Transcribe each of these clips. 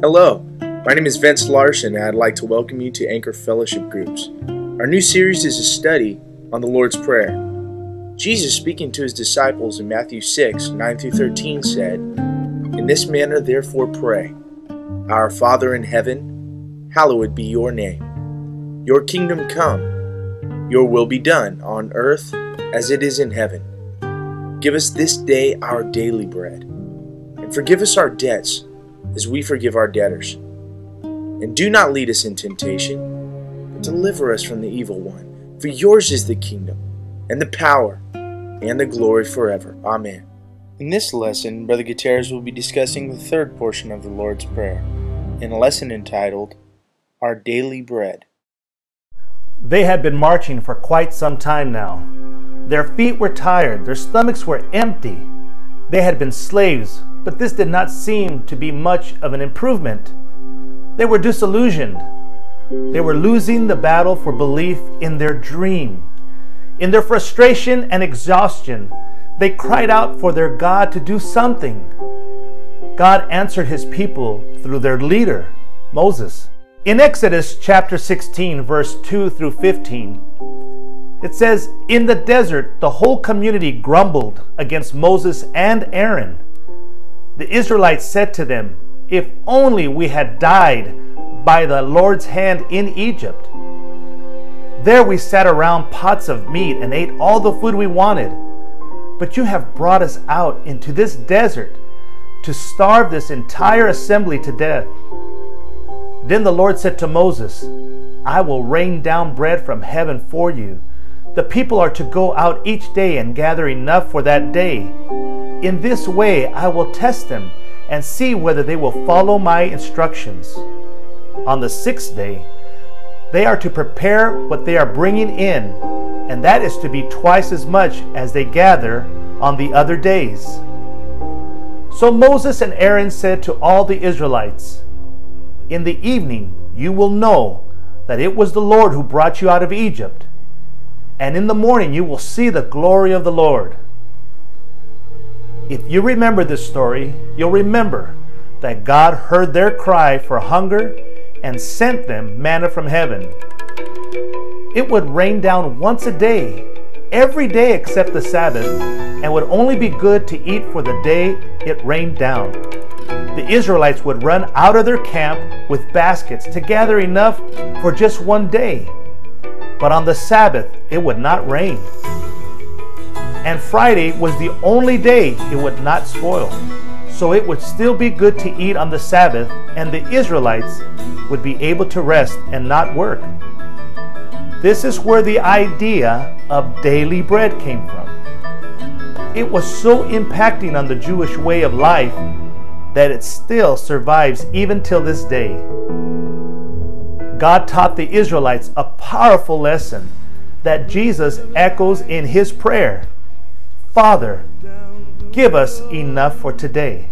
Hello, my name is Vince Larson, and I'd like to welcome you to Anchor Fellowship Groups. Our new series is a study on the Lord's Prayer. Jesus, speaking to his disciples in Matthew 6, 9-13, said, "In this manner therefore pray, Our Father in heaven, hallowed be your name. Your kingdom come, your will be done on earth as it is in heaven. Give us this day our daily bread, and forgive us our debts as we forgive our debtors. And do not lead us in temptation, but deliver us from the evil one. For yours is the kingdom, and the power, and the glory forever. Amen." In this lesson, Brother Gutierrez will be discussing the third portion of the Lord's Prayer, in a lesson entitled, Our Daily Bread. They had been marching for quite some time now. Their feet were tired, their stomachs were empty. They had been slaves, but this did not seem to be much of an improvement. They were disillusioned. They were losing the battle for belief in their dream. In their frustration and exhaustion, they cried out for their God to do something. God answered his people through their leader, Moses. In Exodus chapter 16, verse 2-15, it says, "In the desert, the whole community grumbled against Moses and Aaron. The Israelites said to them, 'If only we had died by the Lord's hand in Egypt. There we sat around pots of meat and ate all the food we wanted. But you have brought us out into this desert to starve this entire assembly to death.' Then the Lord said to Moses, 'I will rain down bread from heaven for you. The people are to go out each day and gather enough for that day. In this way I will test them and see whether they will follow my instructions. On the sixth day, they are to prepare what they are bringing in, and that is to be twice as much as they gather on the other days.' So Moses and Aaron said to all the Israelites, 'In the evening you will know that it was the Lord who brought you out of Egypt, and in the morning you will see the glory of the Lord.' If you remember this story, you'll remember that God heard their cry for hunger and sent them manna from heaven. It would rain down once a day, every day except the Sabbath, and would only be good to eat for the day it rained down. The Israelites would run out of their camp with baskets to gather enough for just one day. But on the Sabbath, it would not rain. And Friday was the only day it would not spoil. So it would still be good to eat on the Sabbath, and the Israelites would be able to rest and not work. This is where the idea of daily bread came from. It was so impacting on the Jewish way of life that it still survives even till this day. God taught the Israelites a powerful lesson that Jesus echoes in his prayer. Father, give us enough for today.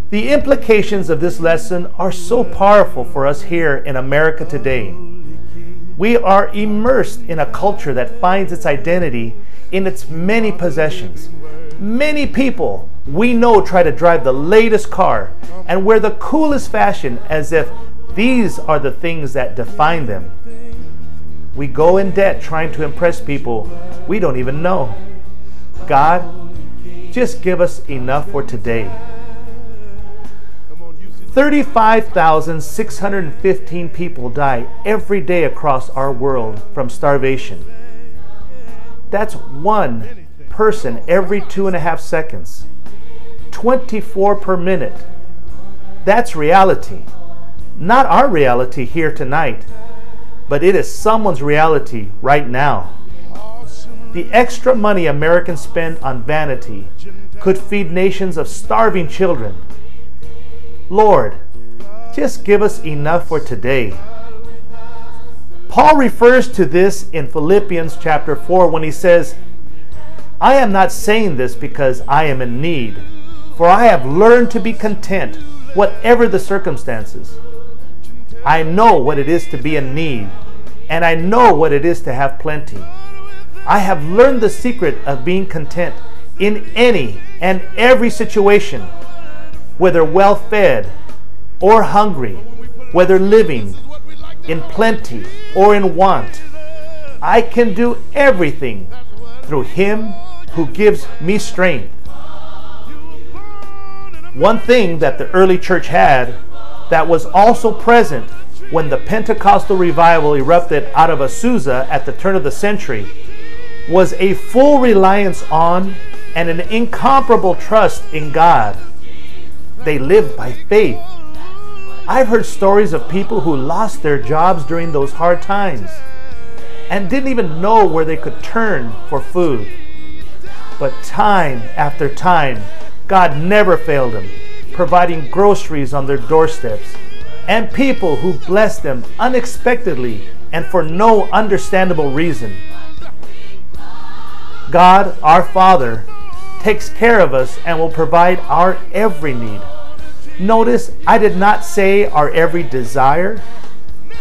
The implications of this lesson are so powerful for us here in America today. We are immersed in a culture that finds its identity in its many possessions. Many people we know try to drive the latest car and wear the coolest fashion as if these are the things that define them. We go in debt trying to impress people we don't even know. God, just give us enough for today. 35,615 people die every day across our world from starvation. That's one person every 2.5 seconds. 24 per minute. That's reality. Not our reality here tonight, but it is someone's reality right now. The extra money Americans spend on vanity could feed nations of starving children. Lord, just give us enough for today. Paul refers to this in Philippians chapter 4 when he says, I am not saying this because I am in need, For I have learned to be content, whatever the circumstances. I know what it is to be in need, and I know what it is to have plenty. I have learned the secret of being content in any and every situation, whether well-fed or hungry, whether living in plenty or in want. I can do everything through Him who gives me strength. One thing that the early church had that was also present when the Pentecostal revival erupted out of Azusa at the turn of the century was a full reliance on and an incomparable trust in God. They lived by faith. I've heard stories of people who lost their jobs during those hard times and didn't even know where they could turn for food. But time after time, God never failed them, providing groceries on their doorsteps and people who blessed them unexpectedly and for no understandable reason. God, our Father, takes care of us and will provide our every need. Notice I did not say our every desire.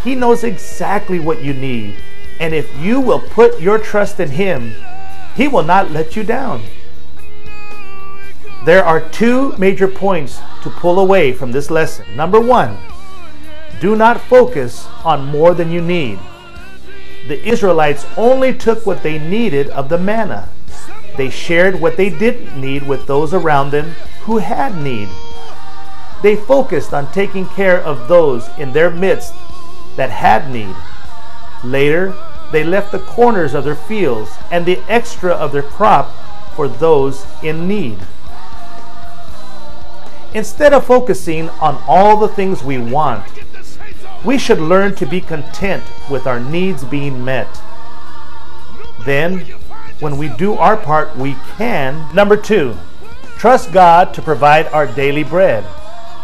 He knows exactly what you need, and if you will put your trust in Him, He will not let you down. There are two major points to pull away from this lesson. Number one, do not focus on more than you need. The Israelites only took what they needed of the manna. They shared what they didn't need with those around them who had need. They focused on taking care of those in their midst that had need. Later, they left the corners of their fields and the extra of their crop for those in need. Instead of focusing on all the things we want, we should learn to be content with our needs being met. Then, when we do our part, we can. Number two, trust God to provide our daily bread.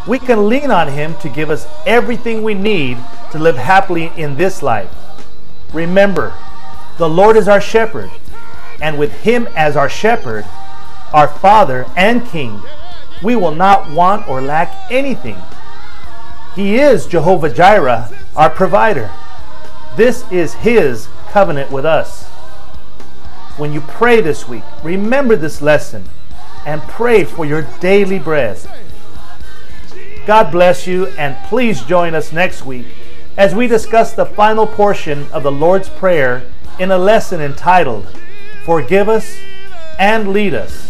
We can lean on Him to give us everything we need to live happily in this life. Remember, the Lord is our shepherd, and with Him as our shepherd, our Father and King, we will not want or lack anything. He is Jehovah Jireh, our provider. This is His covenant with us. When you pray this week, remember this lesson and pray for your daily bread. God bless you, and please join us next week as we discuss the final portion of the Lord's Prayer in a lesson entitled, Forgive Us and Lead Us.